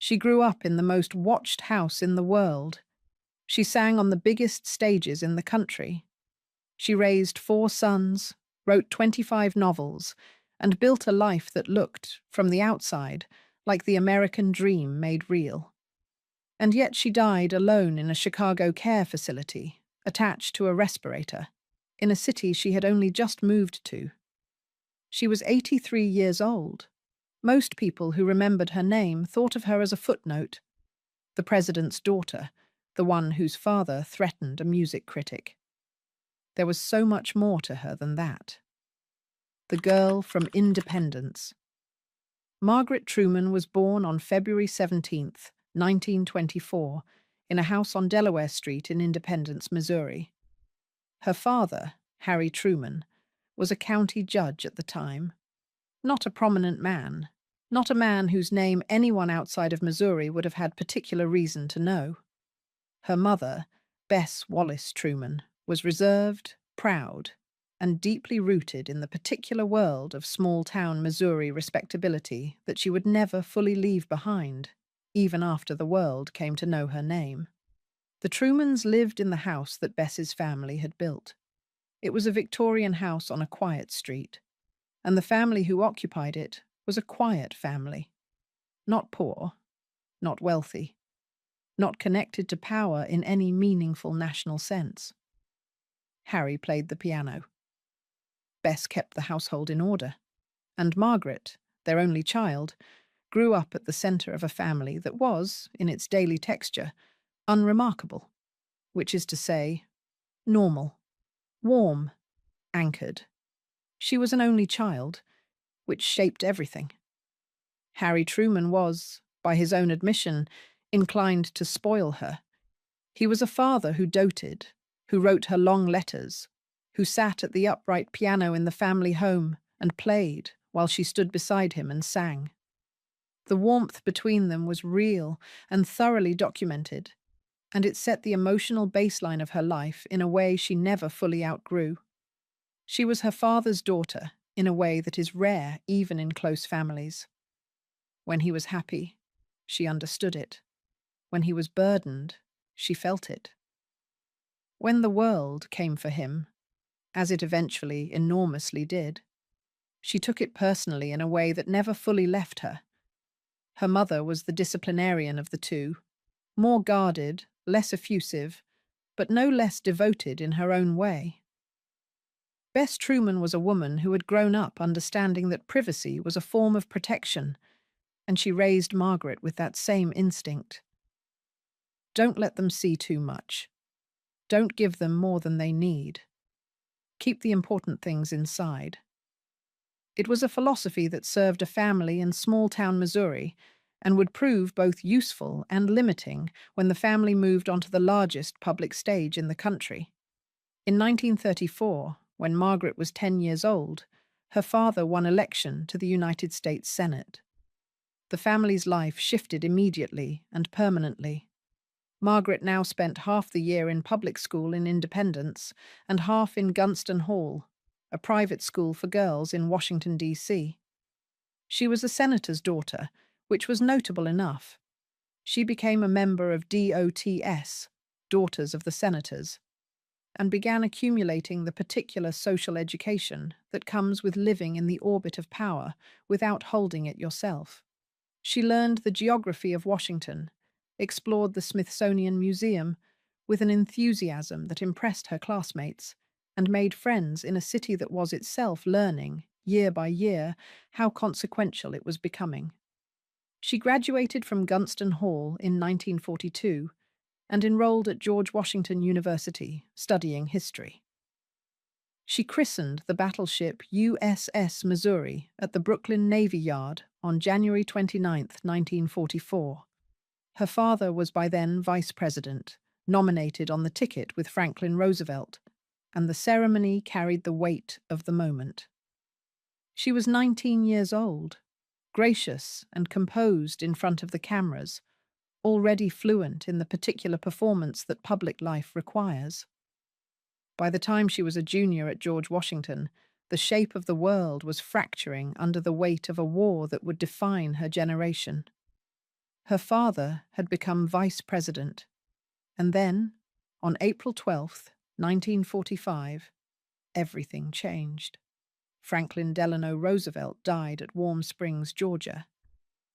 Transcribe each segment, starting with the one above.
She grew up in the most watched house in the world. She sang on the biggest stages in the country. She raised 4 sons, wrote 25 novels, and built a life that looked, from the outside, like the American dream made real. And yet she died alone in a Chicago care facility, attached to a respirator, in a city she had only just moved to. She was 83 years old. Most people who remembered her name thought of her as a footnote, the president's daughter, the one whose father threatened a music critic. There was so much more to her than that. The girl from Independence. Margaret Truman was born on February 17th, 1924, in a house on Delaware Street in Independence, Missouri. Her father, Harry Truman, was a county judge at the time. Not a prominent man, not a man whose name anyone outside of Missouri would have had particular reason to know. Her mother, Bess Wallace Truman, was reserved, proud, and deeply rooted in the particular world of small-town Missouri respectability that she would never fully leave behind, even after the world came to know her name. The Trumans lived in the house that Bess's family had built. It was a Victorian house on a quiet street, and the family who occupied it was a quiet family. Not poor, not wealthy, not connected to power in any meaningful national sense. Harry played the piano. Bess kept the household in order, and Margaret, their only child, grew up at the centre of a family that was, in its daily texture, unremarkable, which is to say, normal, warm, anchored. She was an only child, which shaped everything. Harry Truman was, by his own admission, inclined to spoil her. He was a father who doted, who wrote her long letters, who sat at the upright piano in the family home and played while she stood beside him and sang. The warmth between them was real and thoroughly documented, and it set the emotional baseline of her life in a way she never fully outgrew. She was her father's daughter in a way that is rare even in close families. When he was happy, she understood it. When he was burdened, she felt it. When the world came for him, as it eventually enormously did, she took it personally in a way that never fully left her. Her mother was the disciplinarian of the two, more guarded, less effusive, but no less devoted in her own way. Bess Truman was a woman who had grown up understanding that privacy was a form of protection, and she raised Margaret with that same instinct. Don't let them see too much. Don't give them more than they need. Keep the important things inside. It was a philosophy that served a family in small-town Missouri and would prove both useful and limiting when the family moved onto the largest public stage in the country. In 1934, when Margaret was 10 years old, her father won election to the United States Senate. The family's life shifted immediately and permanently. Margaret now spent half the year in public school in Independence and half in Gunston Hall, a private school for girls in Washington, D.C. She was a senator's daughter, which was notable enough. She became a member of DOTS, Daughters of the Senators, and began accumulating the particular social education that comes with living in the orbit of power without holding it yourself. She learned the geography of Washington, explored the Smithsonian Museum with an enthusiasm that impressed her classmates, and made friends in a city that was itself learning, year by year, how consequential it was becoming. She graduated from Gunston Hall in 1942 and enrolled at George Washington University, studying history. She christened the battleship USS Missouri at the Brooklyn Navy Yard on January 29, 1944. Her father was by then vice president, nominated on the ticket with Franklin Roosevelt, and the ceremony carried the weight of the moment. She was 19 years old, gracious and composed in front of the cameras, already fluent in the particular performance that public life requires. By the time she was a junior at George Washington, the shape of the world was fracturing under the weight of a war that would define her generation. Her father had become vice president, and then, on April 12th, 1945, everything changed. Franklin Delano Roosevelt died at Warm Springs, Georgia.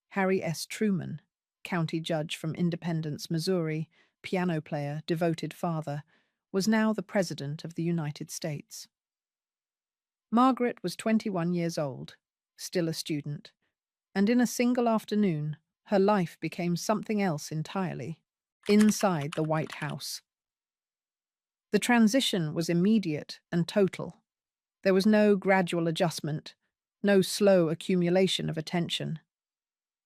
Harry S. Truman, county judge from Independence, Missouri, piano player, devoted father, was now the President of the United States. Margaret was 21 years old, still a student, and in a single afternoon, her life became something else entirely, inside the White House. The transition was immediate and total. There was no gradual adjustment, no slow accumulation of attention.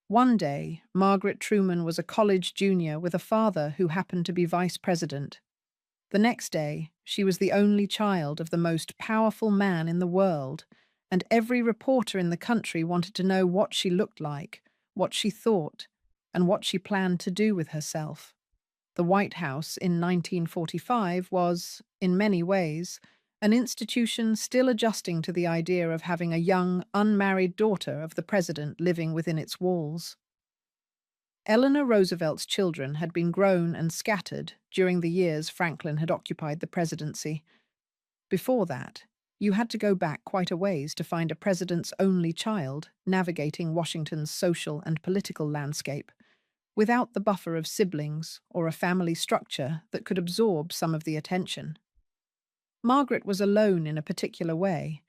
One day, Margaret Truman was a college junior with a father who happened to be vice president. The next day, she was the only child of the most powerful man in the world, and every reporter in the country wanted to know what she looked like, what she thought, and what she planned to do with herself. The White House in 1945 was, in many ways, an institution still adjusting to the idea of having a young, unmarried daughter of the president living within its walls. Eleanor Roosevelt's children had been grown and scattered during the years Franklin had occupied the presidency. Before that, you had to go back quite a ways to find a president's only child navigating Washington's social and political landscape, without the buffer of siblings or a family structure that could absorb some of the attention. Margaret was alone in a particular way.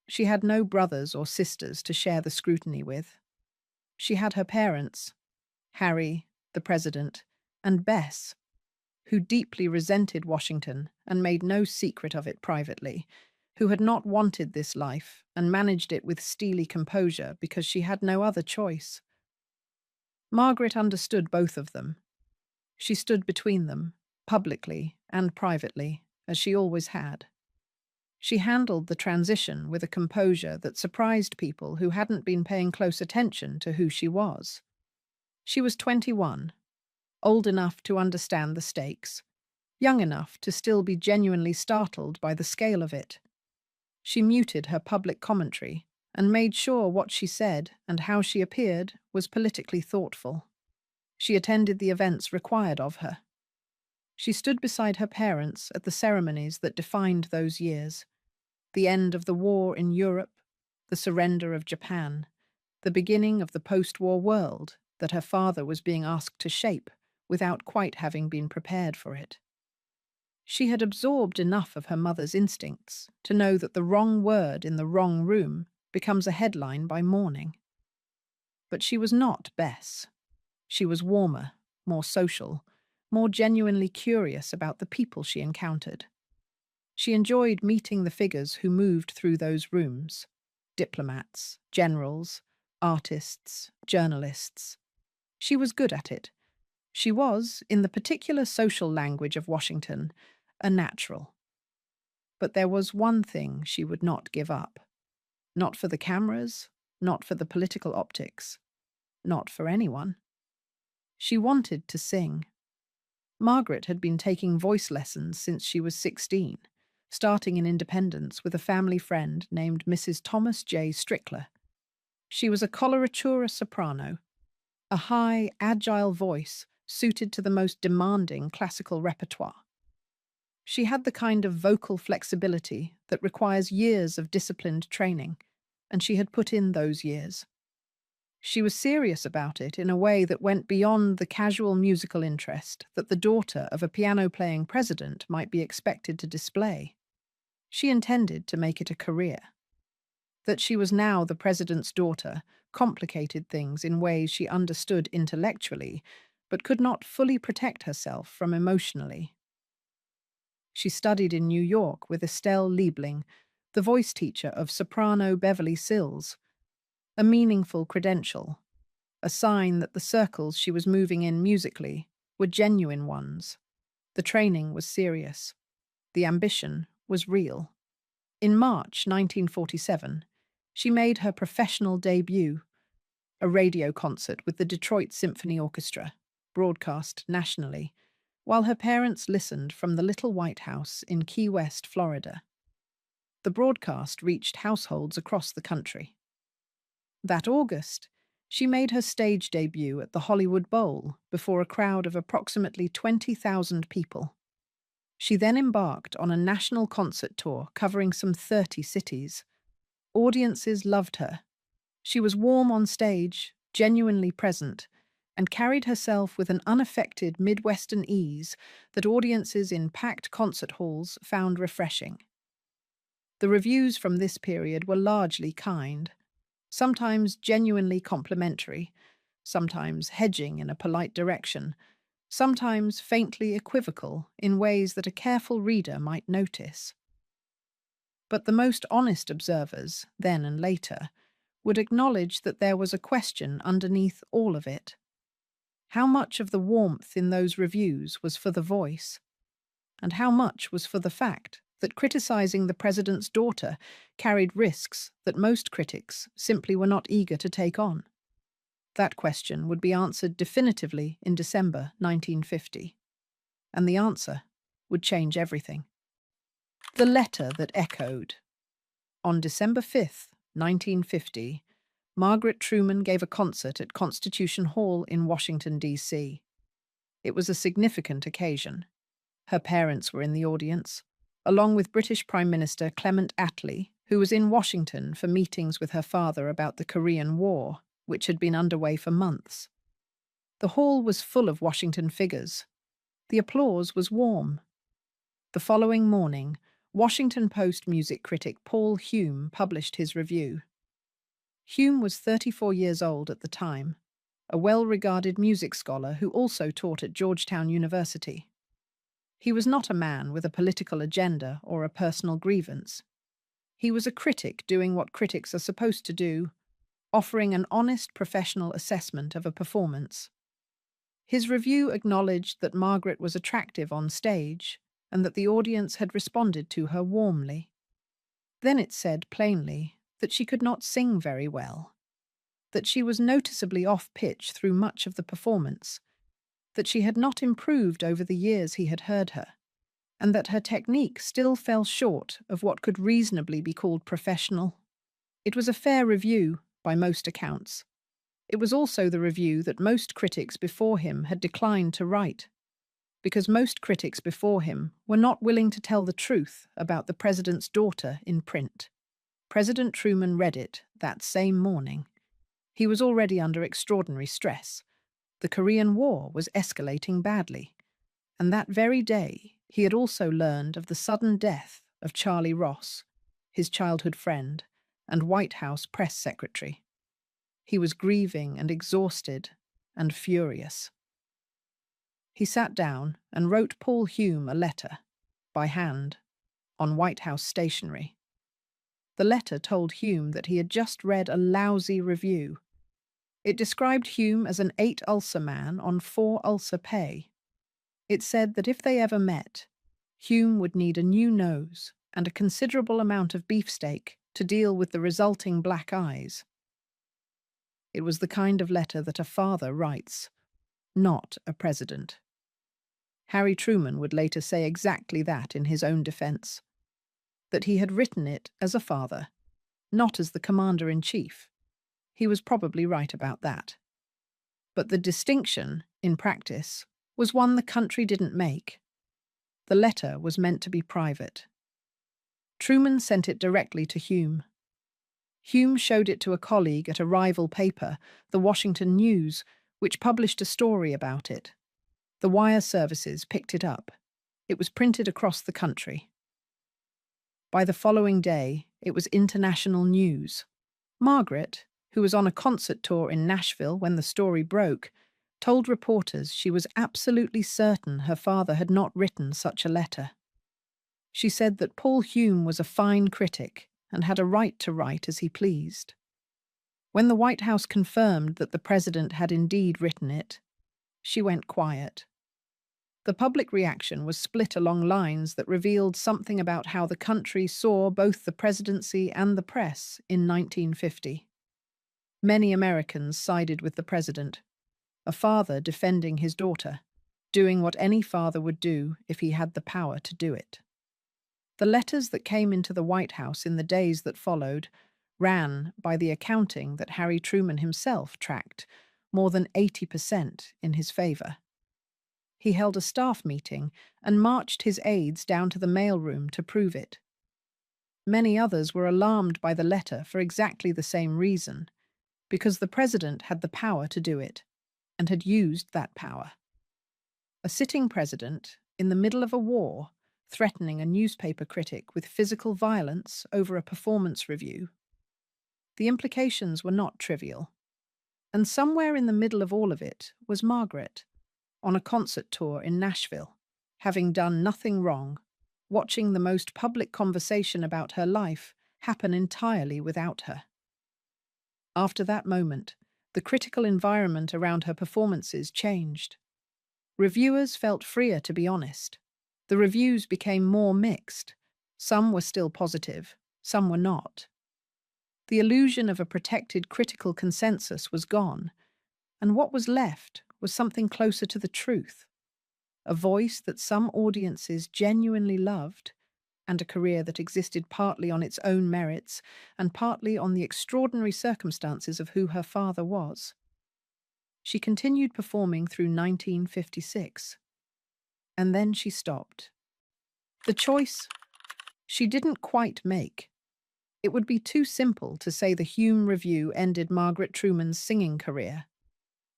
She had no brothers or sisters to share the scrutiny with. She had her parents, Harry, the president, and Bess, who deeply resented Washington and made no secret of it privately, who had not wanted this life and managed it with steely composure because she had no other choice. Margaret understood both of them. She stood between them, publicly and privately, as she always had. She handled the transition with a composure that surprised people who hadn't been paying close attention to who she was. She was 21, old enough to understand the stakes, young enough to still be genuinely startled by the scale of it. She muted her public commentary and made sure what she said and how she appeared was politically thoughtful. She attended the events required of her. She stood beside her parents at the ceremonies that defined those years: the end of the war in Europe, the surrender of Japan, the beginning of the post-war world that her father was being asked to shape without quite having been prepared for it. She had absorbed enough of her mother's instincts to know that the wrong word in the wrong room becomes a headline by morning. But she was not Bess. She was warmer, more social, more genuinely curious about the people she encountered. She enjoyed meeting the figures who moved through those rooms: diplomats, generals, artists, journalists. She was good at it. She was, in the particular social language of Washington, a natural. But there was one thing she would not give up. Not for the cameras, not for the political optics, not for anyone. She wanted to sing. Margaret had been taking voice lessons since she was 16, starting in Independence with a family friend named Mrs. Thomas J. Strickler. She was a coloratura soprano, a high, agile voice suited to the most demanding classical repertoire. She had the kind of vocal flexibility that requires years of disciplined training, and she had put in those years. She was serious about it in a way that went beyond the casual musical interest that the daughter of a piano-playing president might be expected to display. She intended to make it a career. That she was now the president's daughter complicated things in ways she understood intellectually, but could not fully protect herself from emotionally. She studied in New York with Estelle Liebling, the voice teacher of soprano Beverly Sills, a meaningful credential, a sign that the circles she was moving in musically were genuine ones. The training was serious. The ambition was real. In March 1947, she made her professional debut, a radio concert with the Detroit Symphony Orchestra, broadcast nationally, while her parents listened from the Little White House in Key West, Florida. The broadcast reached households across the country. That August, She made her stage debut at the Hollywood Bowl before a crowd of approximately 20,000 people. She then embarked on a national concert tour covering some 30 cities. Audiences loved her. She was warm on stage, genuinely present, and carried herself with an unaffected Midwestern ease that audiences in packed concert halls found refreshing. The reviews from this period were largely kind, sometimes genuinely complimentary, sometimes hedging in a polite direction, sometimes faintly equivocal in ways that a careful reader might notice. But the most honest observers, then and later, would acknowledge that there was a question underneath all of it. How much of the warmth in those reviews was for the voice, and how much was for the fact that criticizing the president's daughter carried risks that most critics simply were not eager to take on? That question would be answered definitively in December 1950, and the answer would change everything. The letter that echoed. On December 5th, 1950, Margaret Truman gave a concert at Constitution Hall in Washington, D.C. It was a significant occasion. Her parents were in the audience, along with British Prime Minister Clement Attlee, who was in Washington for meetings with her father about the Korean War, which had been underway for months. The hall was full of Washington figures. The applause was warm. The following morning, Washington Post music critic Paul Hume published his review. Hume was 34 years old at the time, a well-regarded music scholar who also taught at Georgetown University. He was not a man with a political agenda or a personal grievance. He was a critic doing what critics are supposed to do, offering an honest professional assessment of a performance. His review acknowledged that Margaret was attractive on stage and that the audience had responded to her warmly. Then it said plainly that she could not sing very well, that she was noticeably off-pitch through much of the performance, that she had not improved over the years he had heard her, and that her technique still fell short of what could reasonably be called professional. It was a fair review, by most accounts. It was also the review that most critics before him had declined to write, because most critics before him were not willing to tell the truth about the president's daughter in print. President Truman read it that same morning. He was already under extraordinary stress. The Korean War was escalating badly, and that very day he had also learned of the sudden death of Charlie Ross, his childhood friend and White House press secretary. He was grieving and exhausted and furious. He sat down and wrote Paul Hume a letter, by hand, on White House stationery. The letter told Hume that he had just read a lousy review. It described Hume as an 8-ulcer man on 4-ulcer pay. It said that if they ever met, Hume would need a new nose and a considerable amount of beefsteak to deal with the resulting black eyes. It was the kind of letter that a father writes, not a president. Harry Truman would later say exactly that in his own defense, that he had written it as a father, not as the commander-in-chief. He was probably right about that. But the distinction, in practice, was one the country didn't make. The letter was meant to be private. Truman sent it directly to Hume. Hume showed it to a colleague at a rival paper, the Washington News, which published a story about it. The wire services picked it up. It was printed across the country. By the following day, it was international news. Margaret, who was on a concert tour in Nashville when the story broke, told reporters she was absolutely certain her father had not written such a letter. She said that Paul Hume was a fine critic and had a right to write as he pleased. When the White House confirmed that the president had indeed written it, she went quiet. The public reaction was split along lines that revealed something about how the country saw both the presidency and the press in 1950. Many Americans sided with the president, a father defending his daughter, doing what any father would do if he had the power to do it. The letters that came into the White House in the days that followed ran by the accounting that Harry Truman himself tracked more than 80% in his favor. He held a staff meeting and marched his aides down to the mailroom to prove it. Many others were alarmed by the letter for exactly the same reason, because the president had the power to do it, and had used that power. A sitting president, in the middle of a war, threatening a newspaper critic with physical violence over a performance review. The implications were not trivial. And somewhere in the middle of all of it was Margaret, on a concert tour in Nashville, having done nothing wrong, watching the most public conversation about her life happen entirely without her. After that moment, the critical environment around her performances changed. Reviewers felt freer to be honest. The reviews became more mixed. Some were still positive, some were not. The illusion of a protected critical consensus was gone, and what was left was something closer to the truth. A voice that some audiences genuinely loved, and a career that existed partly on its own merits and partly on the extraordinary circumstances of who her father was. She continued performing through 1956. And then she stopped. The choice she didn't quite make. It would be too simple to say the Hume Review ended Margaret Truman's singing career.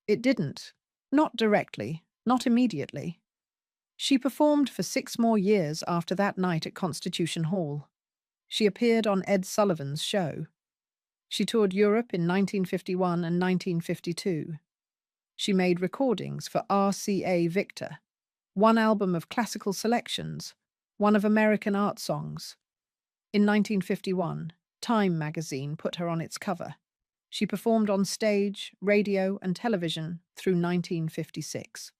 It didn't. Not directly, not immediately. She performed for 6 more years after that night at Constitution Hall. She appeared on Ed Sullivan's show. She toured Europe in 1951 and 1952. She made recordings for RCA Victor, one album of classical selections, one of American art songs. In 1951, Time magazine put her on its cover. She performed on stage, radio, and television through 1956.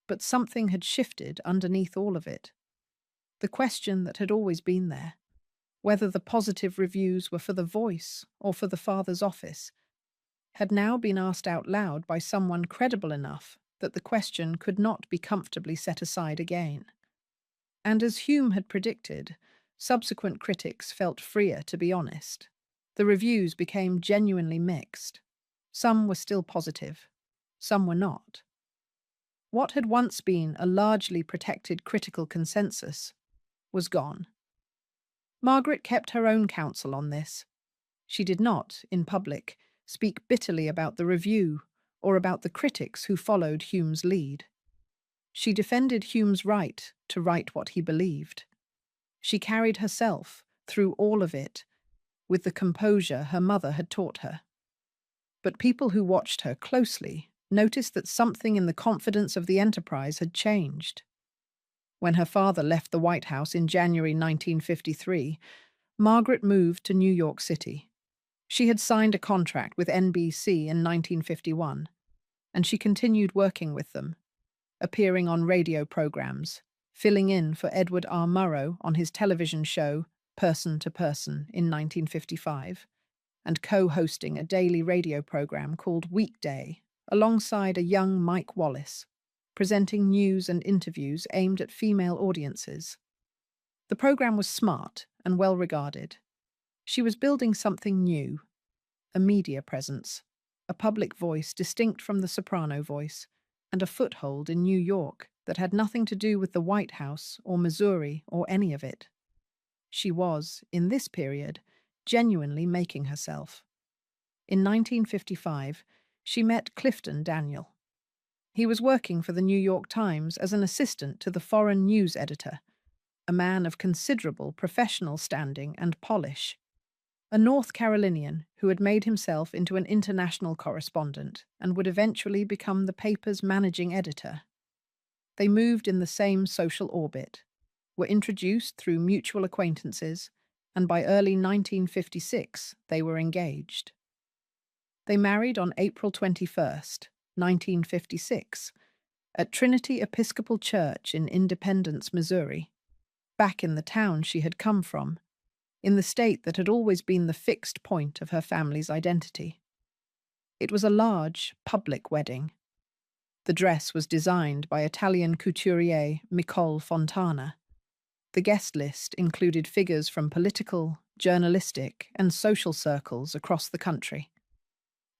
But something had shifted underneath all of it. The question that had always been there, whether the positive reviews were for the Voice or for the father's office, had now been asked out loud by someone credible enough that the question could not be comfortably set aside again. And as Hume had predicted, subsequent critics felt freer to be honest. The reviews became genuinely mixed. Some were still positive, some were not. What had once been a largely protected critical consensus was gone. Margaret kept her own counsel on this. She did not, in public, speak bitterly about the review or about the critics who followed Hume's lead. She defended Hume's right to write what he believed. She carried herself through all of it with the composure her mother had taught her. But people who watched her closely noticed that something in the confidence of the enterprise had changed. When her father left the White House in January 1953, Margaret moved to New York City. She had signed a contract with NBC in 1951, and she continued working with them, appearing on radio programs, filling in for Edward R. Murrow on his television show Person to Person in 1955, and co-hosting a daily radio program called Weekday alongside a young Mike Wallace, presenting news and interviews aimed at female audiences. The program was smart and well regarded. She was building something new, a media presence, a public voice distinct from the soprano voice, and a foothold in New York that had nothing to do with the White House or Missouri or any of it. She was, in this period, genuinely making herself. In 1955, she met Clifton Daniel. He was working for the New York Times as an assistant to the foreign news editor, a man of considerable professional standing and polish, a North Carolinian who had made himself into an international correspondent and would eventually become the paper's managing editor. They moved in the same social orbit, were introduced through mutual acquaintances, and by early 1956 they were engaged. They married on April 21st, 1956, at Trinity Episcopal Church in Independence, Missouri, back in the town she had come from, in the state that had always been the fixed point of her family's identity. It was a large, public wedding. The dress was designed by Italian couturier Nicole Fontana. The guest list included figures from political, journalistic, and social circles across the country.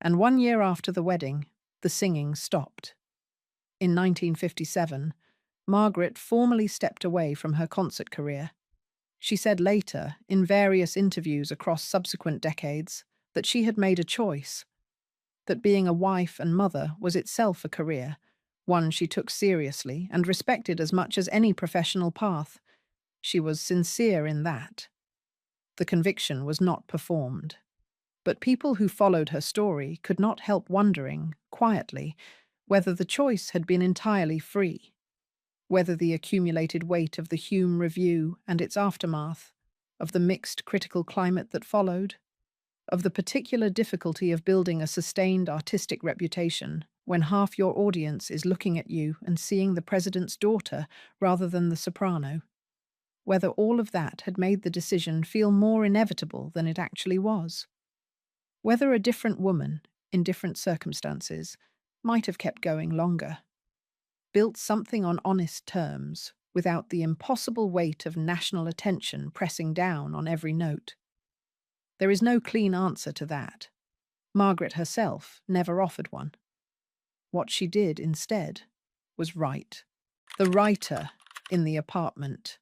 And 1 year after the wedding, the singing stopped. In 1957, Margaret formally stepped away from her concert career. She said later, in various interviews across subsequent decades, that she had made a choice, that being a wife and mother was itself a career, one she took seriously and respected as much as any professional path. She was sincere in that. The conviction was not performed. But people who followed her story could not help wondering, quietly, whether the choice had been entirely free, whether the accumulated weight of the Hume Review and its aftermath, of the mixed critical climate that followed, of the particular difficulty of building a sustained artistic reputation when half your audience is looking at you and seeing the president's daughter rather than the soprano, whether all of that had made the decision feel more inevitable than it actually was. Whether a different woman, in different circumstances, might have kept going longer, built something on honest terms, without the impossible weight of national attention pressing down on every note. There is no clean answer to that. Margaret herself never offered one. What she did instead was write. The writer in the apartment.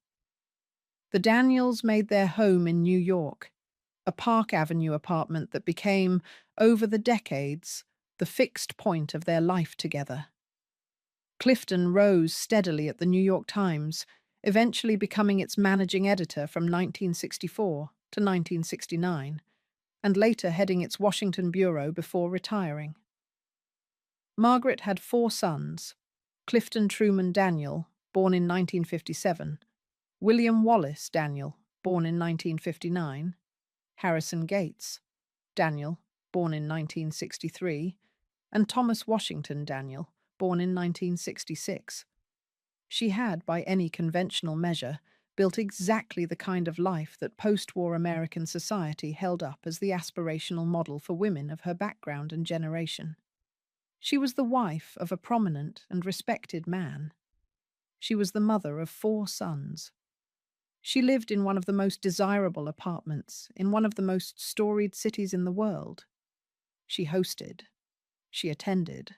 The Daniels made their home in New York, a Park Avenue apartment that became, over the decades, the fixed point of their life together. Clifton rose steadily at the New York Times, eventually becoming its managing editor from 1964 to 1969, and later heading its Washington bureau before retiring. Margaret had 4 sons: Clifton Truman Daniel, born in 1957, William Wallace Daniel, born in 1959, Harrison Gates Daniel, born in 1963, and Thomas Washington Daniel, born in 1966. She had, by any conventional measure, built exactly the kind of life that post-war American society held up as the aspirational model for women of her background and generation. She was the wife of a prominent and respected man. She was the mother of 4 sons. She lived in one of the most desirable apartments in one of the most storied cities in the world. She hosted. She attended.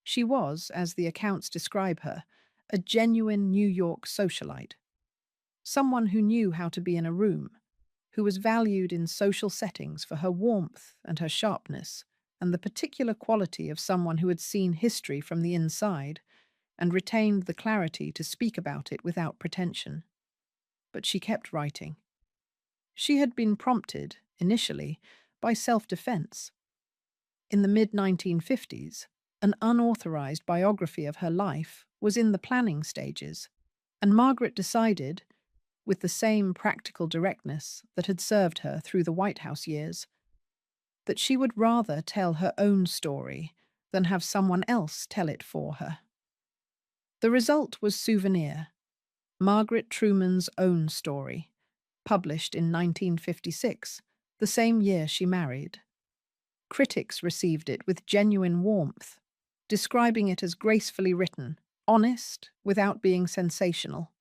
She was, as the accounts describe her, a genuine New York socialite, someone who knew how to be in a room, who was valued in social settings for her warmth and her sharpness, and the particular quality of someone who had seen history from the inside and retained the clarity to speak about it without pretension. But she kept writing. She had been prompted, initially, by self-defense. In the mid-1950s, an unauthorized biography of her life was in the planning stages, and Margaret decided, with the same practical directness that had served her through the White House years, that she would rather tell her own story than have someone else tell it for her. The result was Souvenir, Margaret Truman's own story, published in 1956, the same year she married. Critics received it with genuine warmth, describing it as gracefully written, honest, without being sensational.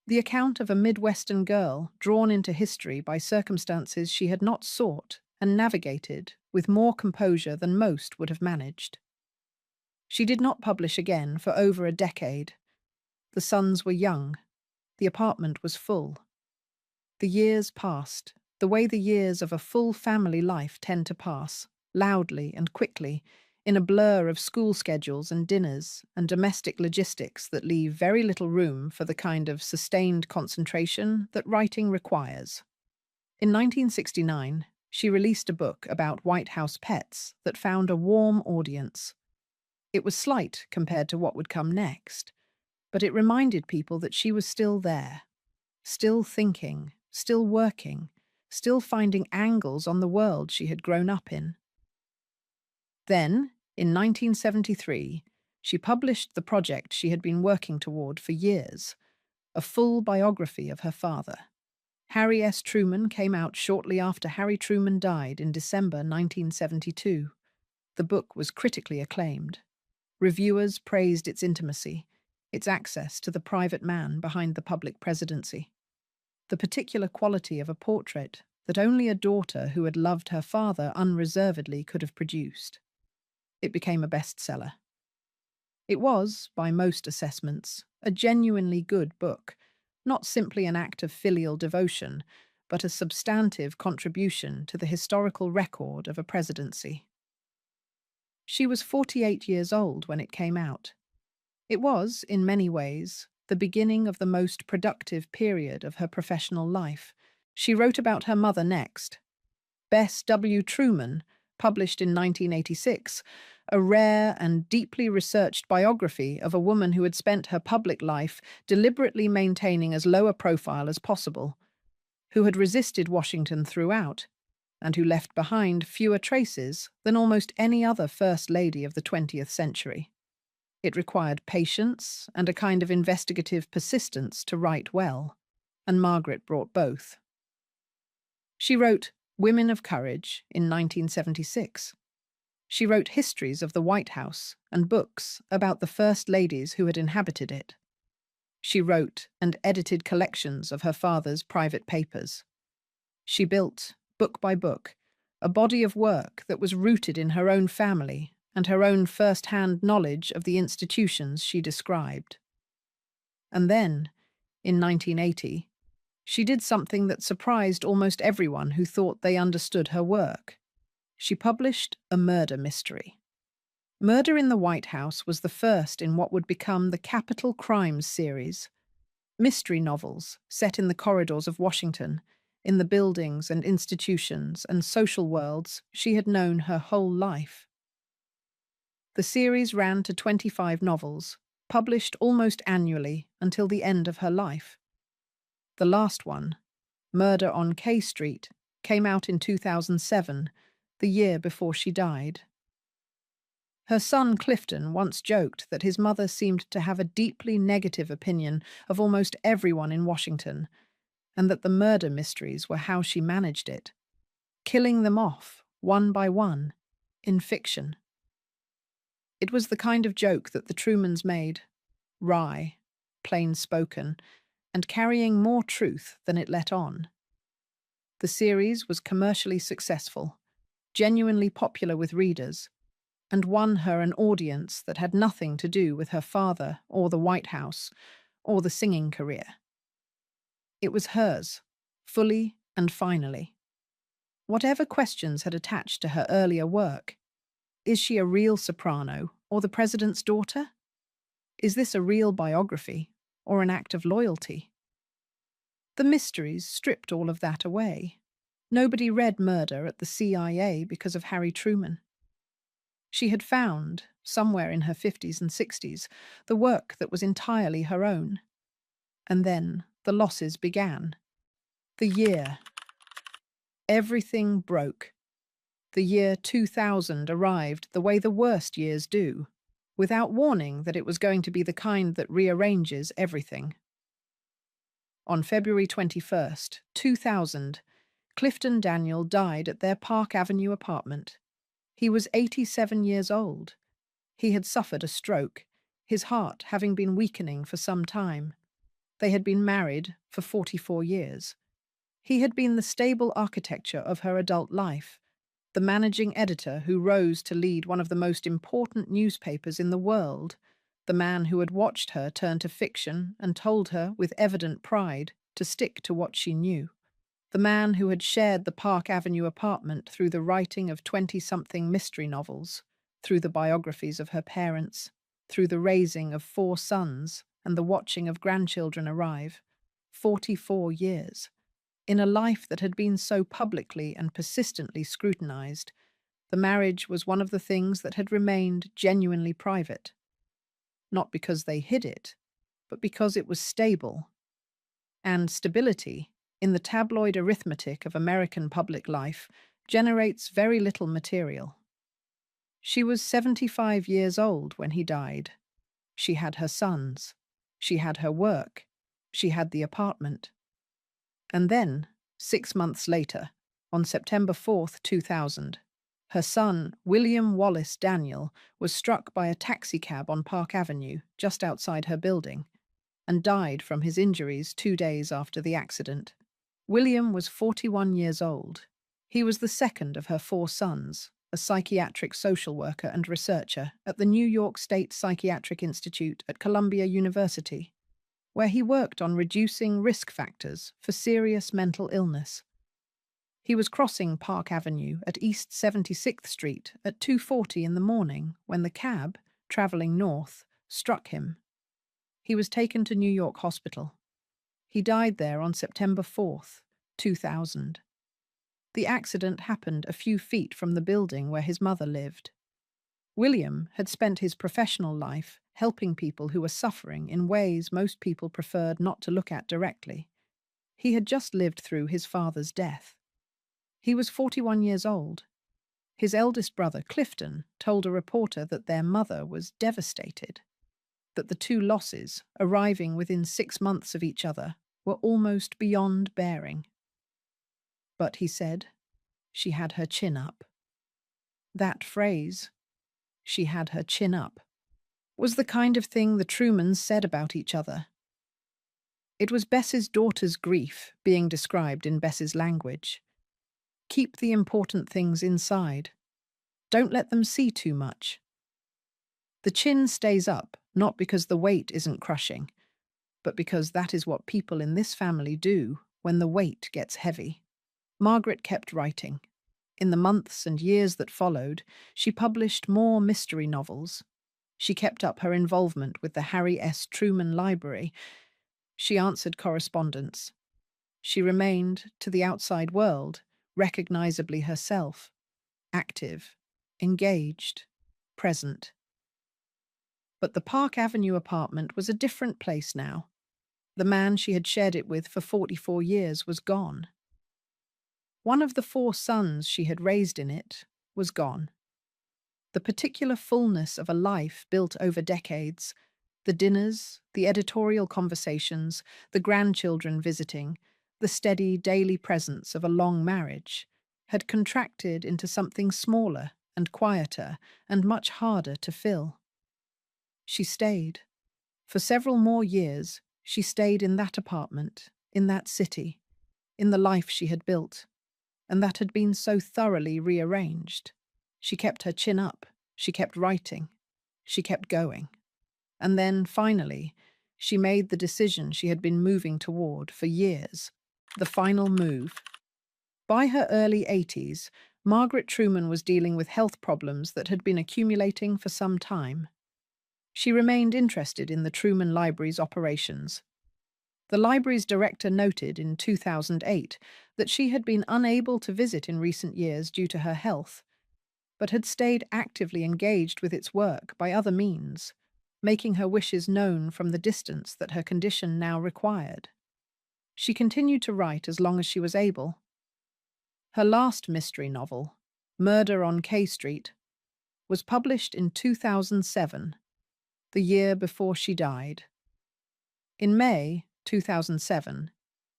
The account of a Midwestern girl drawn into history by circumstances she had not sought and navigated with more composure than most would have managed. She did not publish again for over a decade. The sons were young. The apartment was full. The years passed, the way the years of a full family life tend to pass, loudly and quickly, in a blur of school schedules and dinners and domestic logistics that leave very little room for the kind of sustained concentration that writing requires. In 1969, she released a book about White House pets that found a warm audience. It was slight compared to what would come next, but it reminded people that she was still there, still thinking, still working, still finding angles on the world she had grown up in. Then, in 1973, she published the project she had been working toward for years, a full biography of her father. Harry S. Truman came out shortly after Harry Truman died in December 1972. The book was critically acclaimed. Reviewers praised its intimacy, its access to the private man behind the public presidency. the particular quality of a portrait that only a daughter who had loved her father unreservedly could have produced. It became a bestseller. It was, by most assessments, a genuinely good book, not simply an act of filial devotion, but a substantive contribution to the historical record of a presidency. She was 48 years old when it came out. It was, in many ways, the beginning of the most productive period of her professional life. She wrote about her mother next. Bess W. Truman, published in 1986, a rare and deeply researched biography of a woman who had spent her public life deliberately maintaining as low a profile as possible, who had resisted Washington throughout, and who left behind fewer traces than almost any other First Lady of the 20th century. It required patience and a kind of investigative persistence to write well, and Margaret brought both. She wrote Women of Courage in 1976. She wrote histories of the White House and books about the first ladies who had inhabited it. She wrote and edited collections of her father's private papers. She built, book by book, a body of work that was rooted in her own family and her own first-hand knowledge of the institutions she described. And then, in 1980, she did something that surprised almost everyone who thought they understood her work. She published a murder mystery. Murder in the White House was the first in what would become the Capital Crimes series. Mystery novels set in the corridors of Washington, in the buildings and institutions and social worlds she had known her whole life. The series ran to 25 novels, published almost annually until the end of her life. The last one, Murder on K Street, came out in 2007, the year before she died. Her son Clifton once joked that his mother seemed to have a deeply negative opinion of almost everyone in Washington, and that the murder mysteries were how she managed it, killing them off, one by one, in fiction. It was the kind of joke that the Trumans made, wry, plain-spoken, and carrying more truth than it let on. The series was commercially successful, genuinely popular with readers, and won her an audience that had nothing to do with her father or the White House or the singing career. It was hers, fully and finally. Whatever questions had attached to her earlier work, is she a real soprano or the president's daughter? Is this a real biography or an act of loyalty? The mysteries stripped all of that away. Nobody read Murder at the CIA because of Harry Truman. She had found, somewhere in her 50s and 60s, the work that was entirely her own. And then the losses began. The year. Everything broke. The year 2000 arrived the way the worst years do, without warning that it was going to be the kind that rearranges everything. On February 21st, 2000, Clifton Daniel died at their Park Avenue apartment. He was 87 years old. He had suffered a stroke, his heart having been weakening for some time. They had been married for 44 years. He had been the stable architecture of her adult life, the managing editor who rose to lead one of the most important newspapers in the world, the man who had watched her turn to fiction and told her, with evident pride, to stick to what she knew. The man who had shared the Park Avenue apartment through the writing of 20-something mystery novels, through the biographies of her parents, through the raising of 4 sons and the watching of grandchildren arrive. 44 years. In a life that had been so publicly and persistently scrutinized, the marriage was one of the things that had remained genuinely private. Not because they hid it, but because it was stable. And stability, in the tabloid arithmetic of American public life, generates very little material. She was 75 years old when he died. She had her sons. She had her work. She had the apartment. And then, 6 months later, on September 4th, 2000, her son, William Wallace Daniel, was struck by a taxicab on Park Avenue, just outside her building, and died from his injuries 2 days after the accident. William was 41 years old. He was the second of her four sons, a psychiatric social worker and researcher at the New York State Psychiatric Institute at Columbia University, where he worked on reducing risk factors for serious mental illness. He was crossing Park Avenue at East 76th Street at 2:40 in the morning when the cab, traveling north, struck him. He was taken to New York Hospital. He died there on September 4th, 2000. The accident happened a few feet from the building where his mother lived. William had spent his professional life helping people who were suffering in ways most people preferred not to look at directly. He had just lived through his father's death. He was 41 years old. His eldest brother, Clifton, told a reporter that their mother was devastated, that the two losses, arriving within 6 months of each other, were almost beyond bearing. But, he said, she had her chin up. That phrase, she had her chin up, was the kind of thing the Trumans said about each other. It was Bess's daughter's grief being described in Bess's language. Keep the important things inside. Don't let them see too much. The chin stays up, not because the weight isn't crushing, but because that is what people in this family do when the weight gets heavy. Margaret kept writing. In the months and years that followed, she published more mystery novels. She kept up her involvement with the Harry S. Truman Library. She answered correspondence. She remained, to the outside world, recognizably herself, active, engaged, present. But the Park Avenue apartment was a different place now. The man she had shared it with for 44 years was gone. One of the four sons she had raised in it was gone. The particular fullness of a life built over decades, the dinners, the editorial conversations, the grandchildren visiting, the steady daily presence of a long marriage, had contracted into something smaller and quieter and much harder to fill. She stayed. For several more years, she stayed in that apartment, in that city, in the life she had built, and that had been so thoroughly rearranged. She kept her chin up, she kept writing, she kept going. And then, finally, she made the decision she had been moving toward for years, the final move. By her early 80s, Margaret Truman was dealing with health problems that had been accumulating for some time. She remained interested in the Truman Library's operations. The library's director noted in 2008 that she had been unable to visit in recent years due to her health, but had stayed actively engaged with its work by other means, making her wishes known from the distance that her condition now required. She continued to write as long as she was able. Her last mystery novel, Murder on K Street, was published in 2007, the year before she died. In May 2007,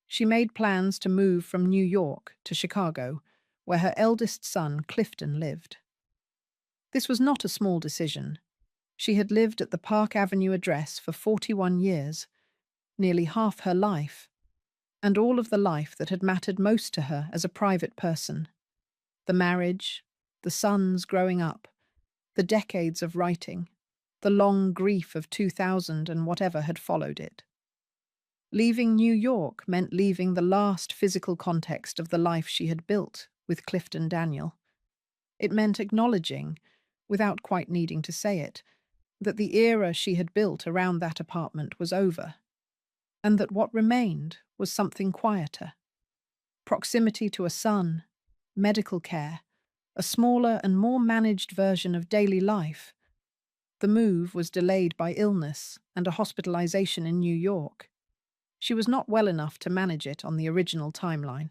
she made plans to move from New York to Chicago, where her eldest son, Clifton, lived. This was not a small decision. She had lived at the Park Avenue address for 41 years, nearly half her life, and all of the life that had mattered most to her as a private person. The marriage, the sons growing up, the decades of writing, the long grief of 2000 and whatever had followed it. Leaving New York meant leaving the last physical context of the life she had built with Clifton Daniel. It meant acknowledging, without quite needing to say it, that the era she had built around that apartment was over, and that what remained was something quieter. Proximity to a son, medical care, a smaller and more managed version of daily life. The move was delayed by illness and a hospitalization in New York. She was not well enough to manage it on the original timeline.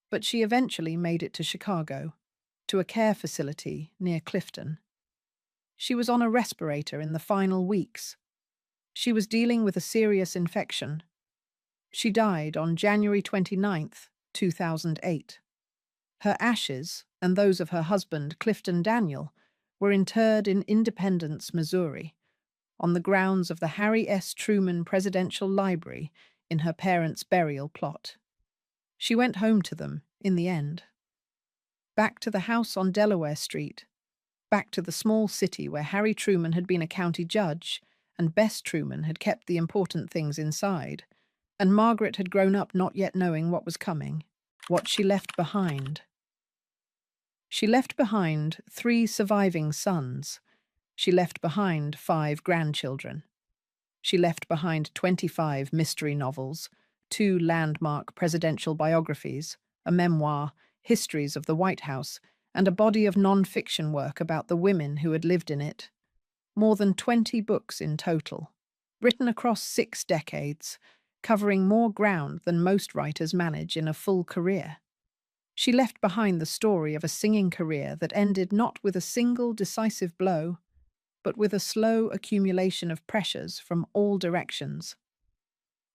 But she eventually made it to Chicago, to a care facility near Clifton. She was on a respirator in the final weeks. She was dealing with a serious infection. She died on January 29th, 2008. Her ashes, and those of her husband, Clifton Daniel, were interred in Independence, Missouri, on the grounds of the Harry S. Truman Presidential Library in her parents' burial plot. She went home to them, in the end. Back to the house on Delaware Street. Back to the small city where Harry Truman had been a county judge, and Bess Truman had kept the important things inside, and Margaret had grown up not yet knowing what was coming, what she left behind. She left behind 3 surviving sons. She left behind 5 grandchildren. She left behind 25 mystery novels, 2 landmark presidential biographies, a memoir, histories of the White House, and a body of non-fiction work about the women who had lived in it. More than 20 books in total, written across 6 decades, covering more ground than most writers manage in a full career. She left behind the story of a singing career that ended not with a single decisive blow, but with a slow accumulation of pressures from all directions.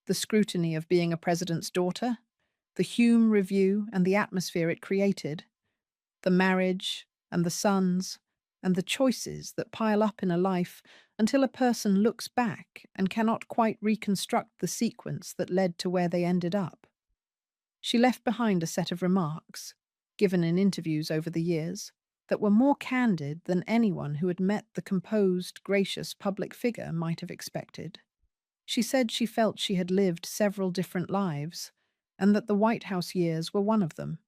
The scrutiny of being a president's daughter, the Hume Review and the atmosphere it created, the marriage and the sons, and the choices that pile up in a life until a person looks back and cannot quite reconstruct the sequence that led to where they ended up. She left behind a set of remarks, given in interviews over the years, that were more candid than anyone who had met the composed, gracious public figure might have expected. She said she felt she had lived several different lives, and that the White House years were one of them.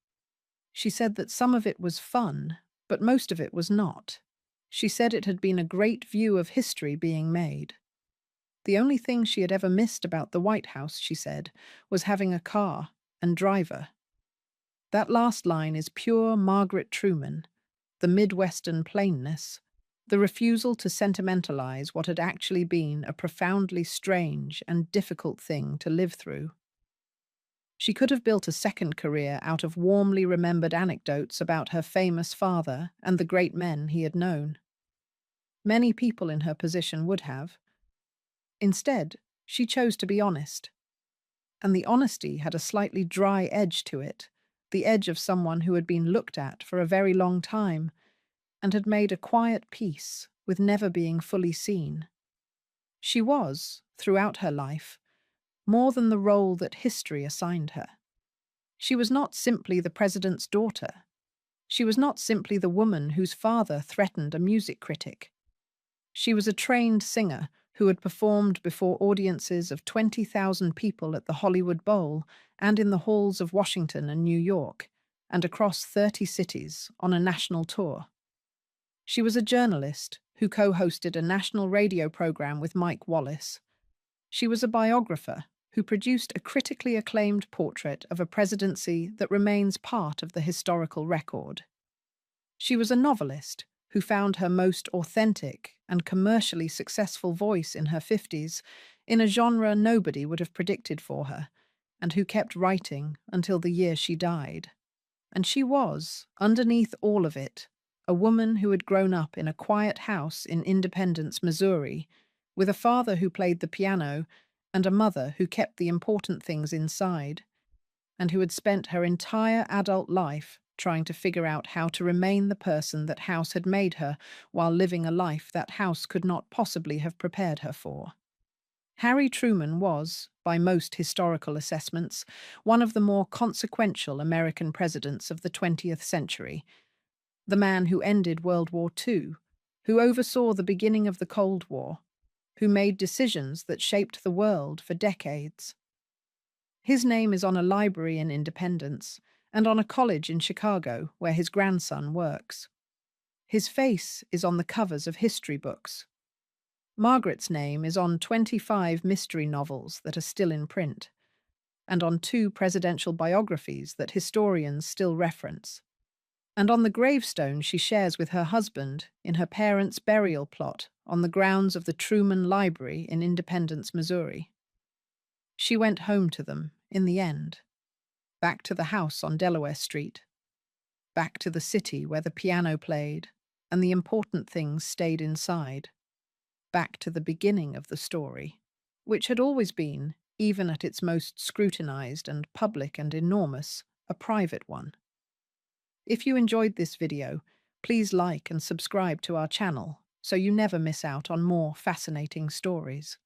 She said that some of it was fun, but most of it was not. She said it had been a great view of history being made. The only thing she had ever missed about the White House, she said, was having a car and driver. That last line is pure Margaret Truman, the Midwestern plainness, the refusal to sentimentalize what had actually been a profoundly strange and difficult thing to live through. She could have built a second career out of warmly remembered anecdotes about her famous father and the great men he had known. Many people in her position would have. Instead, she chose to be honest. And the honesty had a slightly dry edge to it, the edge of someone who had been looked at for a very long time and had made a quiet peace with never being fully seen. She was, throughout her life, more than the role that history assigned her. She was not simply the president's daughter. She was not simply the woman whose father threatened a music critic. She was a trained singer who had performed before audiences of 20,000 people at the Hollywood Bowl and in the halls of Washington and New York, and across 30 cities on a national tour. She was a journalist who co-hosted a national radio program with Mike Wallace. She was a biographer who produced a critically acclaimed portrait of a presidency that remains part of the historical record. She was a novelist who found her most authentic and commercially successful voice in her 50s in a genre nobody would have predicted for her, and who kept writing until the year she died. And she was, underneath all of it, a woman who had grown up in a quiet house in Independence, Missouri, with a father who played the piano and a mother who kept the important things inside, and who had spent her entire adult life trying to figure out how to remain the person that house had made her while living a life that house could not possibly have prepared her for. Harry Truman was, by most historical assessments, one of the more consequential American presidents of the 20th century, the man who ended World War II, who oversaw the beginning of the Cold War, who made decisions that shaped the world for decades. His name is on a library in Independence and on a college in Chicago where his grandson works. His face is on the covers of history books. Margaret's name is on 25 mystery novels that are still in print, and on 2 presidential biographies that historians still reference, and on the gravestone she shares with her husband in her parents' burial plot on the grounds of the Truman Library in Independence, Missouri. She went home to them, in the end, back to the house on Delaware Street, back to the city where the piano played and the important things stayed inside, back to the beginning of the story, which had always been, even at its most scrutinized and public and enormous, a private one. If you enjoyed this video, please like and subscribe to our channel so you never miss out on more fascinating stories.